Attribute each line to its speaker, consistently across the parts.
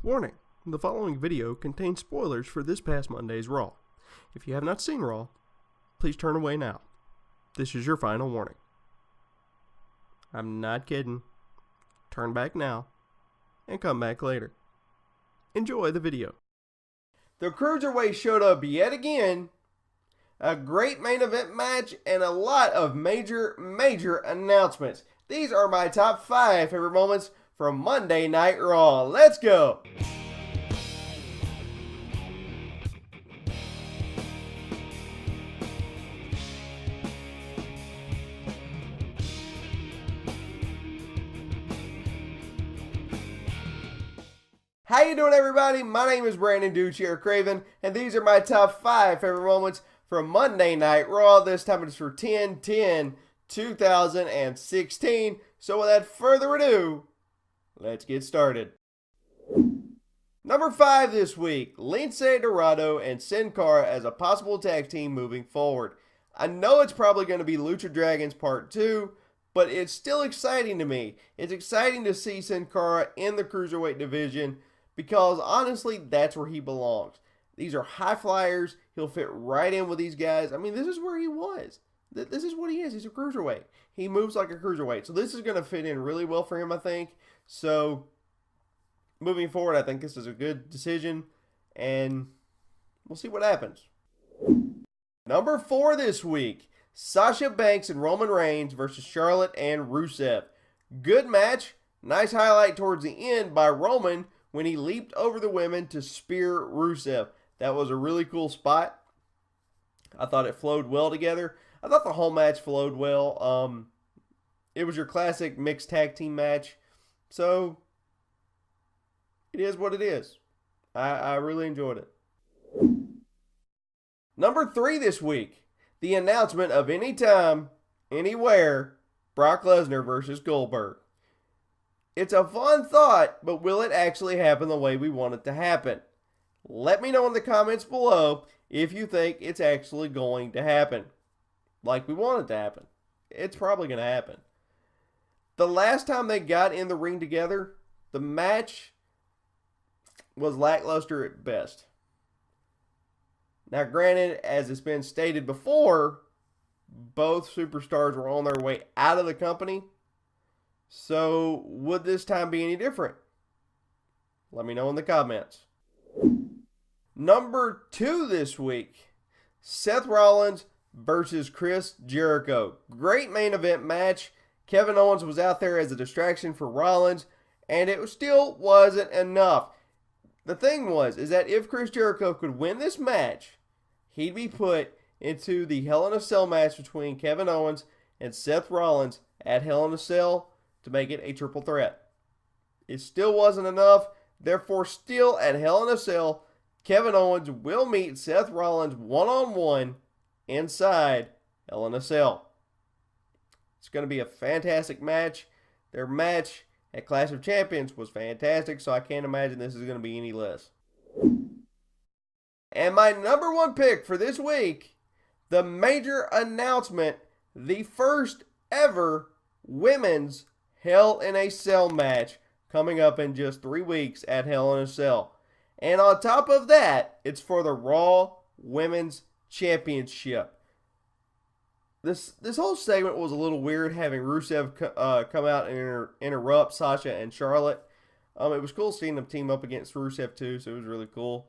Speaker 1: Warning, the following video contains spoilers for this past Monday's Raw. If you have not seen Raw, please turn away now. This is your final warning. I'm not kidding. Turn back now and come back later. Enjoy the video. The Cruiserweight showed up yet again. A great main event match and a lot of major announcements. These are my top 5 favorite moments from Monday Night Raw. Let's go! How you doing, everybody? My name is Brandon Ducci Craven, and these are my top 5 favorite moments from Monday Night Raw. This time it's for 10/10/2016. So without further ado, let's get started. Number 5 this week, Lince Dorado and Sin Cara as a possible tag team moving forward. I know it's probably going to be Lucha Dragons Part 2, but it's still exciting to me. It's exciting to see Sin Cara in the Cruiserweight division because honestly, that's where he belongs. These are high flyers. He'll fit right in with these guys. I mean, this is where he was. This is what he is. He's a cruiserweight. He moves like a cruiserweight. So this is going to fit in really well for him, I think. So moving forward, I think this is a good decision. And we'll see what happens. Number 4 this week, Sasha Banks and Roman Reigns versus Charlotte and Rusev. Good match. Nice highlight towards the end by Roman when he leaped over the women to spear Rusev. That was a really cool spot. I thought it flowed well together. I thought the whole match flowed well. It was your classic mixed tag team match. So, it is what it is. I really enjoyed it. Number 3 this week, the announcement of Anytime, Anywhere, Brock Lesnar versus Goldberg. It's a fun thought, but will it actually happen the way we want it to happen? Let me know in the comments below if you think it's actually going to happen. Like we want it to happen. It's probably going to happen. The last time they got in the ring together, the match was lackluster at best. Now granted, as it's been stated before, both superstars were on their way out of the company. So, would this time be any different? Let me know in the comments. Number 2 this week, Seth Rollins versus Chris Jericho. Great main event match. Kevin Owens was out there as a distraction for Rollins, and it still wasn't enough. The thing is that if Chris Jericho could win this match, he'd be put into the Hell in a Cell match between Kevin Owens and Seth Rollins at Hell in a Cell to make it a triple threat. It still wasn't enough. Therefore, still at Hell in a Cell, Kevin Owens will meet Seth Rollins one-on-one inside Hell in a Cell. It's going to be a fantastic match. Their match at Clash of Champions was fantastic, so I can't imagine this is going to be any less. And my number 1 pick for this week, the major announcement, the first ever women's Hell in a Cell match coming up in just 3 weeks at Hell in a Cell. And on top of that, it's for the Raw Women's Championship. This whole segment was a little weird, having Rusev come out and interrupt Sasha and Charlotte. It was cool seeing them team up against Rusev too, so it was really cool.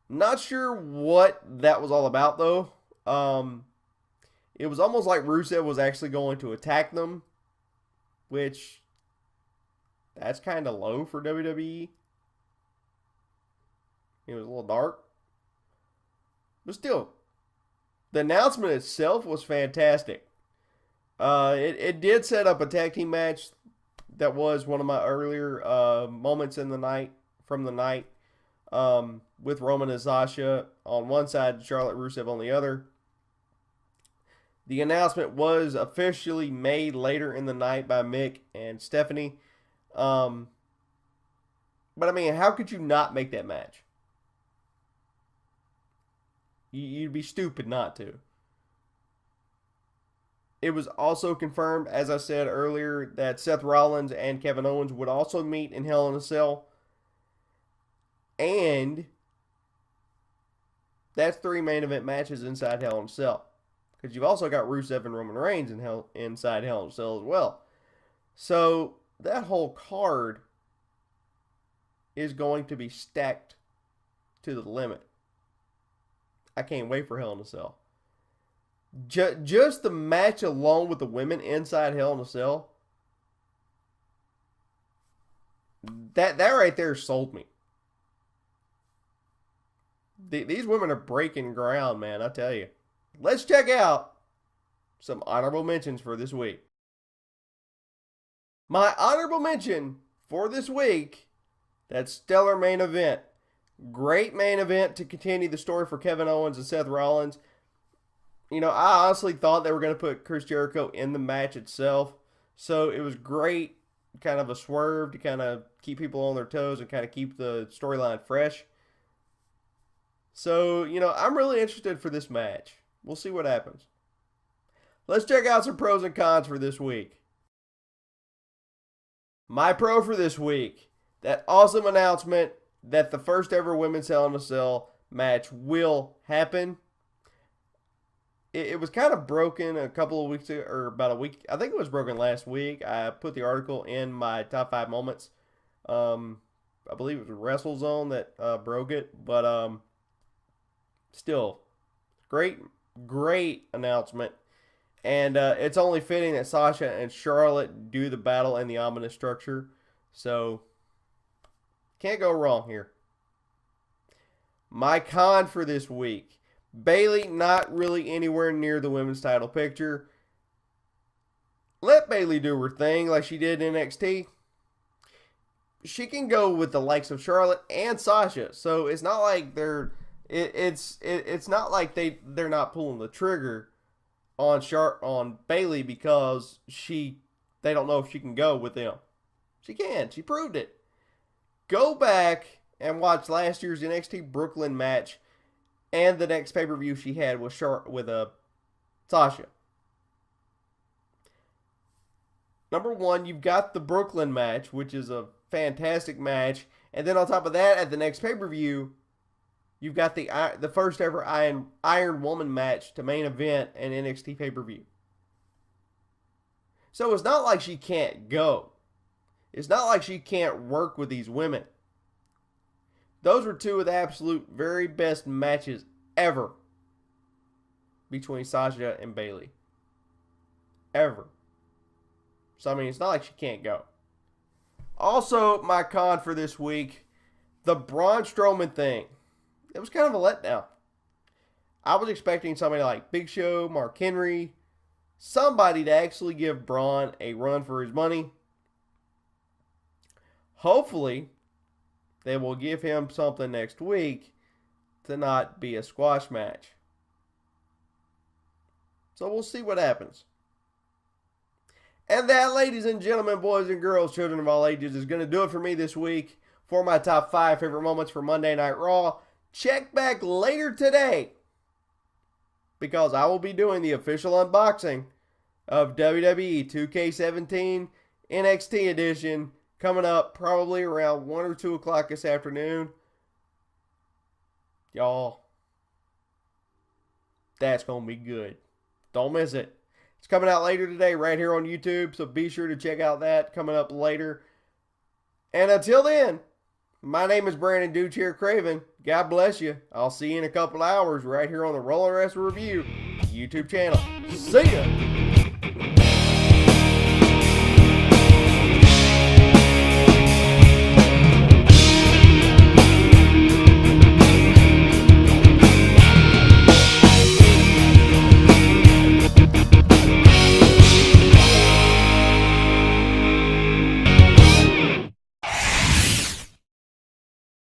Speaker 1: Not sure what that was all about though. It was almost like Rusev was actually going to attack them, which that's kind of low for WWE. It was a little dark. But still, the announcement itself was fantastic. It did set up a tag team match that was one of my earlier moments in the night, with Roman and Sasha on one side, Charlotte Rusev on the other. The announcement was officially made later in the night by Mick and Stephanie. But I mean, how could you not make that match? You'd be stupid not to. It was also confirmed, as I said earlier, that Seth Rollins and Kevin Owens would also meet in Hell in a Cell. And that's 3 main event matches inside Hell in a Cell. Because you've also got Rusev and Roman Reigns inside Hell in a Cell as well. So that whole card is going to be stacked to the limit. I can't wait for Hell in a Cell. Just the match alone with the women inside Hell in a Cell, that right there sold me. These women are breaking ground, man, I tell you. Let's check out some honorable mentions for this week. My honorable mention for this week, that stellar main event. Great main event to continue the story for Kevin Owens and Seth Rollins. You know, I honestly thought they were going to put Chris Jericho in the match itself. So it was great, kind of a swerve to kind of keep people on their toes and kind of keep the storyline fresh. So, you know, I'm really interested for this match. We'll see what happens. Let's check out some pros and cons for this week. My pro for this week, that awesome announcement that the first ever Women's Hell in a Cell match will happen. It was kind of broken a couple of weeks ago, or about a week. I think it was broken last week. I put the article in my top 5 moments. I believe it was WrestleZone that broke it. But still, great announcement. And it's only fitting that Sasha and Charlotte do the battle in the ominous structure. So, can't go wrong here. My con for this week. Bayley not really anywhere near the women's title picture. Let Bayley do her thing like she did in NXT. She can go with the likes of Charlotte and Sasha. So it's not like it's not like they're not pulling the trigger on Bayley because they don't know if she can go with them. She can. She proved it. Go back and watch last year's NXT Brooklyn match and the next pay-per-view she had with Sasha. Number one, you've got the Brooklyn match, which is a fantastic match. And then on top of that, at the next pay-per-view, you've got the first ever Iron Woman match to main event an NXT pay-per-view. So it's not like she can't go. It's not like she can't work with these women. Those were 2 of the absolute very best matches ever between Sasha and Bayley. Ever. So, I mean, it's not like she can't go. Also, my con for this week, the Braun Strowman thing. It was kind of a letdown. I was expecting somebody like Big Show, Mark Henry, somebody to actually give Braun a run for his money. Hopefully, they will give him something next week to not be a squash match. So we'll see what happens. And that, ladies and gentlemen, boys and girls, children of all ages, is going to do it for me this week for my top 5 favorite moments for Monday Night Raw. Check back later today because I will be doing the official unboxing of WWE 2K17 NXT Edition coming up probably around 1 or 2 o'clock this afternoon. Y'all, that's going to be good. Don't miss it. It's coming out later today right here on YouTube, so be sure to check out that coming up later. And until then, my name is Brandon Duchair Craven. God bless you. I'll see you in a couple hours right here on the Rollin' Wrestling Review YouTube channel. See ya!